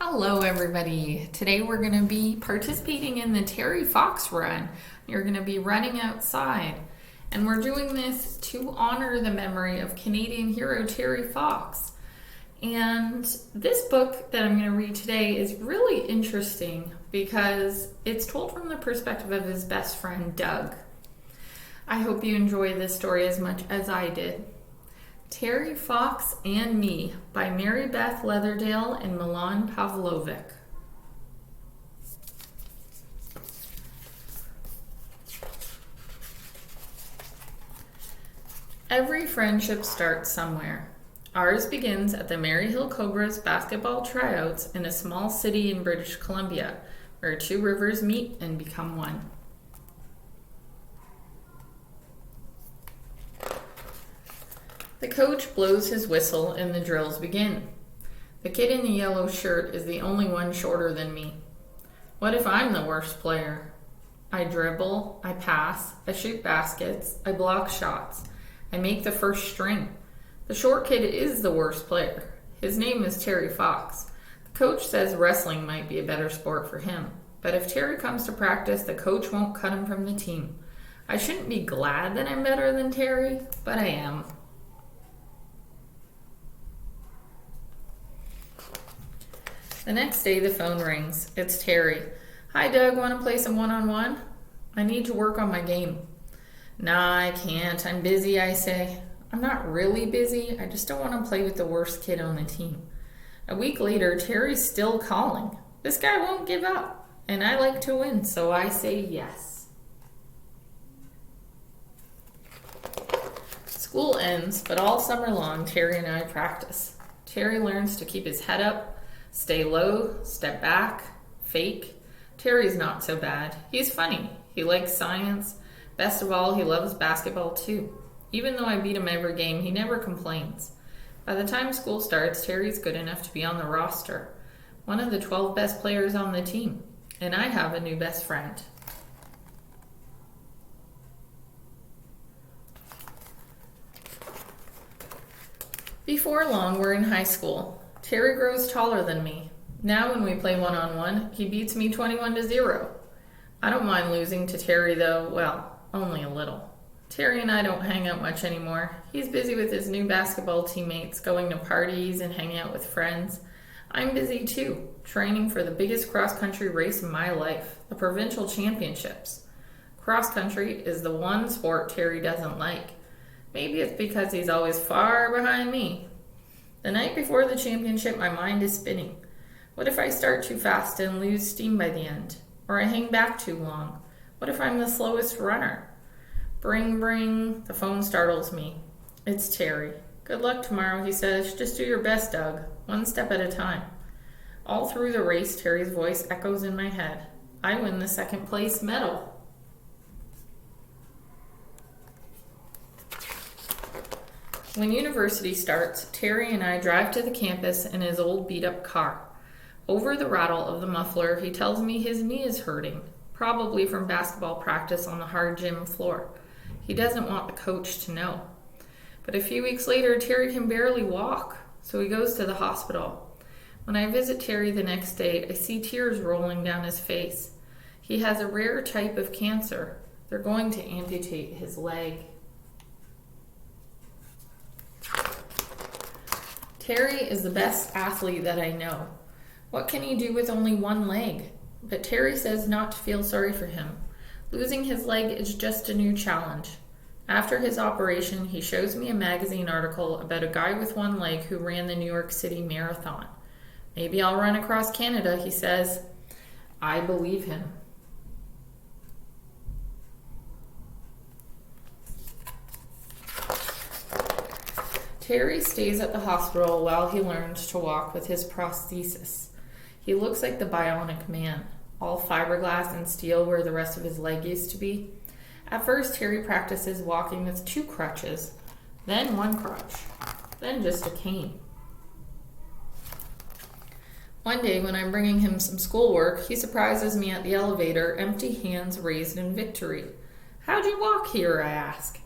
Hello everybody. Today we're going to be participating in the Terry Fox run. You're going to be running outside. And we're doing this to honor the memory of Canadian hero Terry Fox. And this book that I'm going to read today is really interesting because it's told from the perspective of his best friend Doug. I hope you enjoy this story as much as I did. Terry Fox and Me by Beth Leatherdale and Milan Pavlovic. Every friendship starts somewhere. Ours begins at the Maryhill Cobras basketball tryouts in a small city in British Columbia, where two rivers meet and become one. The coach blows his whistle and the drills begin. The kid in the yellow shirt is the only one shorter than me. What if I'm the worst player? I dribble, I pass, I shoot baskets, I block shots, I make the first string. The short kid is the worst player. His name is Terry Fox. The coach says wrestling might be a better sport for him, but if Terry comes to practice, the coach won't cut him from the team. I shouldn't be glad that I'm better than Terry, but I am. The next day, the phone rings. It's Terry. Hi, Doug. Want to play some one-on-one? I need to work on my game. Nah, I can't. I'm busy, I say. I'm not really busy. I just don't want to play with the worst kid on the team. A week later, Terry's still calling. This guy won't give up, and I like to win, so I say yes. School ends, but all summer long, Terry and I practice. Terry learns to keep his head up, stay low, step back, fake. Terry's not so bad. He's funny. He likes science. Best of all, he loves basketball too. Even though I beat him every game, he never complains. By the time school starts, Terry's good enough to be on the roster. One of the 12 best players on the team. And I have a new best friend. Before long, we're in high school. Terry grows taller than me. Now when we play one-on-one, he beats me 21-0. I don't mind losing to Terry though, well, only a little. Terry and I don't hang out much anymore. He's busy with his new basketball teammates, going to parties and hanging out with friends. I'm busy too, training for the biggest cross-country race in my life, the provincial championships. Cross-country is the one sport Terry doesn't like. Maybe it's because he's always far behind me. The night before the championship, my mind is spinning. What if I start too fast and lose steam by the end? Or I hang back too long? What if I'm the slowest runner? Bring, bring. The phone startles me. It's Terry. Good luck tomorrow, he says. Just do your best, Doug. One step at a time. All through the race, Terry's voice echoes in my head. I win the second place medal. When university starts, Terry and I drive to the campus in his old beat-up car. Over the rattle of the muffler, he tells me his knee is hurting, probably from basketball practice on the hard gym floor. He doesn't want the coach to know. But a few weeks later, Terry can barely walk, so he goes to the hospital. When I visit Terry the next day, I see tears rolling down his face. He has a rare type of cancer. They're going to amputate his leg. Terry is the best athlete that I know. What can he do with only one leg? But Terry says not to feel sorry for him. Losing his leg is just a new challenge. After his operation, he shows me a magazine article about a guy with one leg who ran the New York City Marathon. Maybe I'll run across Canada, he says. I believe him. Terry stays at the hospital while he learns to walk with his prosthesis. He looks like the bionic man, all fiberglass and steel where the rest of his leg used to be. At first, Terry practices walking with 2 crutches, then 1 crutch, then just a cane. One day when I'm bringing him some schoolwork, he surprises me at the elevator, empty hands raised in victory. How'd you walk here, I ask.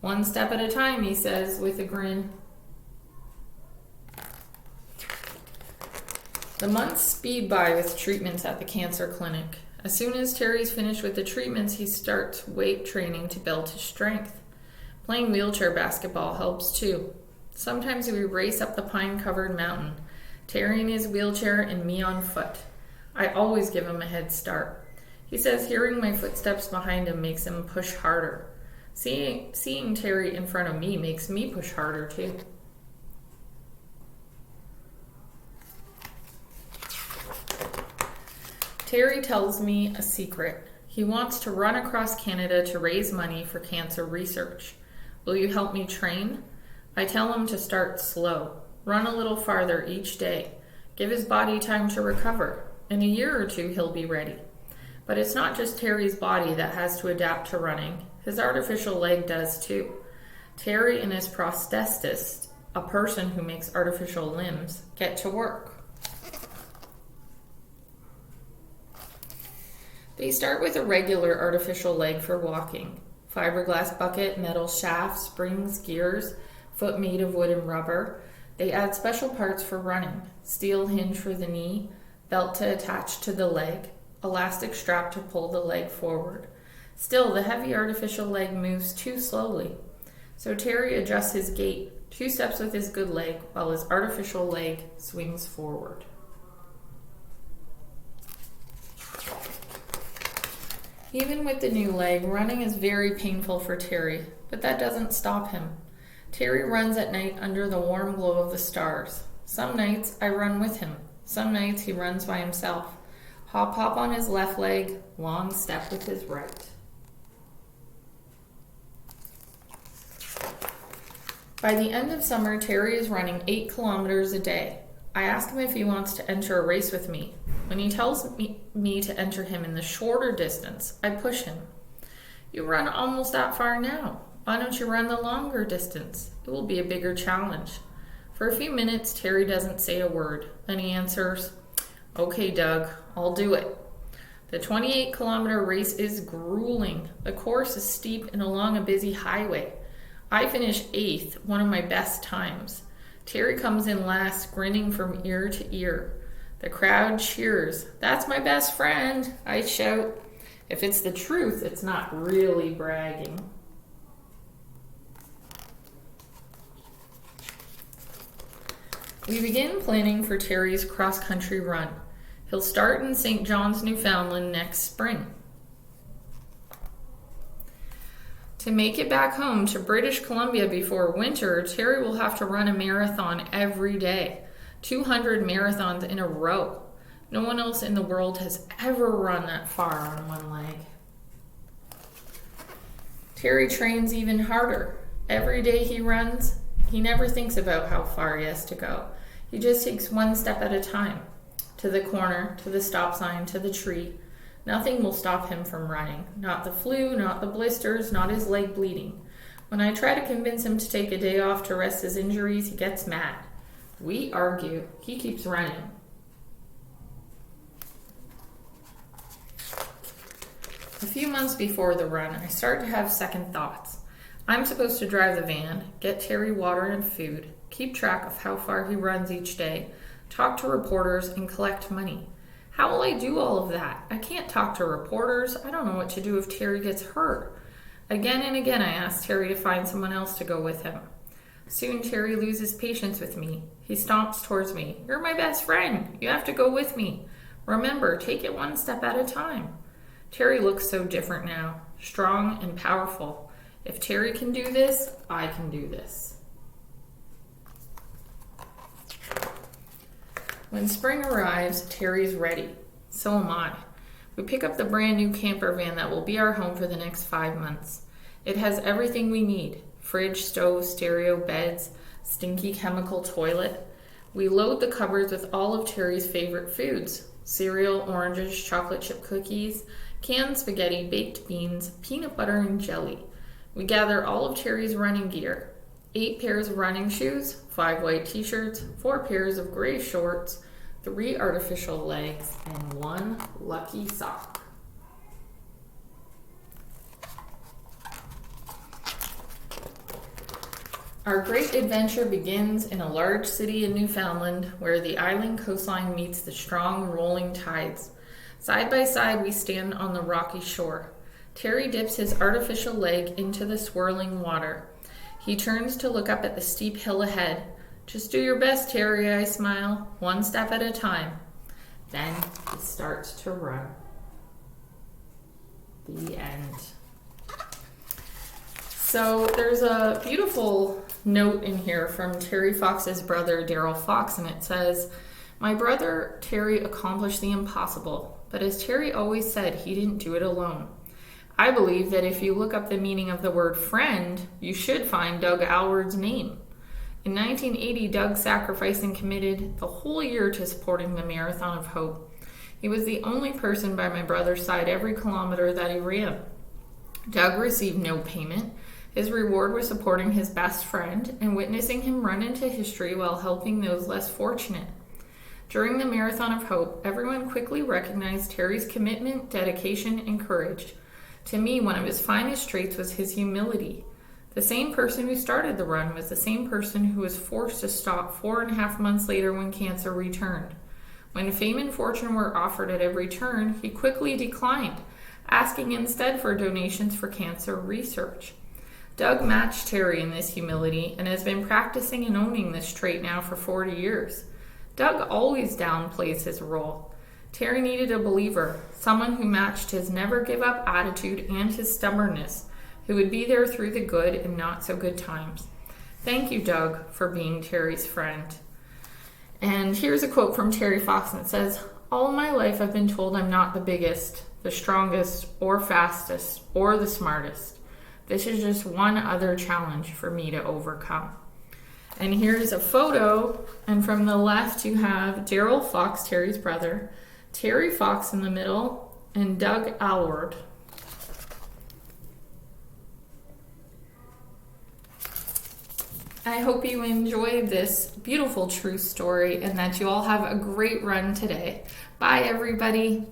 1 step at a time, he says with a grin. The months speed by with treatments at the cancer clinic. As soon as Terry's finished with the treatments, he starts weight training to build his strength. Playing wheelchair basketball helps too. Sometimes we race up the pine-covered mountain, Terry in his wheelchair and me on foot. I always give him a head start. He says hearing my footsteps behind him makes him push harder. Seeing Terry in front of me makes me push harder too. Terry tells me a secret. He wants to run across Canada to raise money for cancer research. Will you help me train? I tell him to start slow. Run a little farther each day. Give his body time to recover. In a year or two, he'll be ready. But it's not just Terry's body that has to adapt to running. His artificial leg does too. Terry and his prosthetist, a person who makes artificial limbs, get to work. They start with a regular artificial leg for walking. Fiberglass bucket, metal shaft, springs, gears, foot made of wood and rubber. They add special parts for running. Steel hinge for the knee, belt to attach to the leg, elastic strap to pull the leg forward. Still, the heavy artificial leg moves too slowly. So Terry adjusts his gait, 2 steps with his good leg, while his artificial leg swings forward. Even with the new leg, running is very painful for Terry, but that doesn't stop him. Terry runs at night under the warm glow of the stars. Some nights I run with him. Some nights he runs by himself. Hop hop on his left leg, long step with his right. By the end of summer, Terry is running 8 kilometers a day. I ask him if he wants to enter a race with me. When he tells me to enter him in the shorter distance, I push him. You run almost that far now. Why don't you run the longer distance? It will be a bigger challenge. For a few minutes, Terry doesn't say a word. Then he answers, "Okay, Doug, I'll do it." The 28-kilometer race is grueling. The course is steep and along a busy highway. I finish 8th, one of my best times. Terry comes in last, grinning from ear to ear. The crowd cheers. "That's my best friend," I shout. If it's the truth, it's not really bragging. We begin planning for Terry's cross-country run. He'll start in St. John's, Newfoundland next spring. To make it back home to British Columbia before winter, Terry will have to run a marathon every day. 200 marathons in a row. No one else in the world has ever run that far on one leg. Terry trains even harder. Every day he runs, he never thinks about how far he has to go. He just takes one step at a time. To the corner, to the stop sign, to the tree. Nothing will stop him from running. Not the flu, not the blisters, not his leg bleeding. When I try to convince him to take a day off to rest his injuries, he gets mad. We argue. He keeps running. A few months before the run, I start to have second thoughts. I'm supposed to drive the van, get Terry water and food, keep track of how far he runs each day, talk to reporters, and collect money. How will I do all of that? I can't talk to reporters. I don't know what to do if Terry gets hurt. Again and again, I ask Terry to find someone else to go with him. Soon, Terry loses patience with me. He stomps towards me. "You're my best friend. You have to go with me. Remember, take it one step at a time." Terry looks so different now, strong and powerful. If Terry can do this, I can do this. When spring arrives, Terry's ready. So am I. We pick up the brand new camper van that will be our home for the next 5 months. It has everything we need. Fridge, stove, stereo, beds, stinky chemical toilet. We load the cupboards with all of Terry's favorite foods. Cereal, oranges, chocolate chip cookies, canned spaghetti, baked beans, peanut butter, and jelly. We gather all of Terry's running gear. 8 pairs of running shoes, 5 white t-shirts, 4 pairs of gray shorts, 3 artificial legs, and 1 lucky sock. Our great adventure begins in a large city in Newfoundland where the island coastline meets the strong rolling tides. Side by side, we stand on the rocky shore. Terry dips his artificial leg into the swirling water. He turns to look up at the steep hill ahead. "Just do your best, Terry," I smile, "one step at a time." Then he starts to run. The end. So there's a beautiful note in here from Terry Fox's brother, Daryl Fox, and it says, "My brother Terry accomplished the impossible, but as Terry always said, he didn't do it alone." I believe that if you look up the meaning of the word friend, you should find Doug Alward's name. In 1980, Doug sacrificed and committed the whole year to supporting the Marathon of Hope. He was the only person by my brother's side every kilometer that he ran. Doug received no payment. His reward was supporting his best friend and witnessing him run into history while helping those less fortunate. During the Marathon of Hope, everyone quickly recognized Terry's commitment, dedication, and courage. To me, one of his finest traits was his humility. The same person who started the run was the same person who was forced to stop 4.5 months later when cancer returned. When fame and fortune were offered at every turn, he quickly declined, asking instead for donations for cancer research. Doug matched Terry in this humility and has been practicing and owning this trait now for 40 years. Doug always downplays his role. Terry needed a believer, someone who matched his never-give-up attitude and his stubbornness, who would be there through the good and not-so-good times. Thank you, Doug, for being Terry's friend. And here's a quote from Terry Fox, and it says, "All my life I've been told I'm not the biggest, the strongest, or fastest, or the smartest. This is just one other challenge for me to overcome." And here's a photo, and from the left you have Daryl Fox, Terry's brother, Terry Fox in the middle, and Doug Alward. I hope you enjoyed this beautiful true story and that you all have a great run today. Bye, everybody.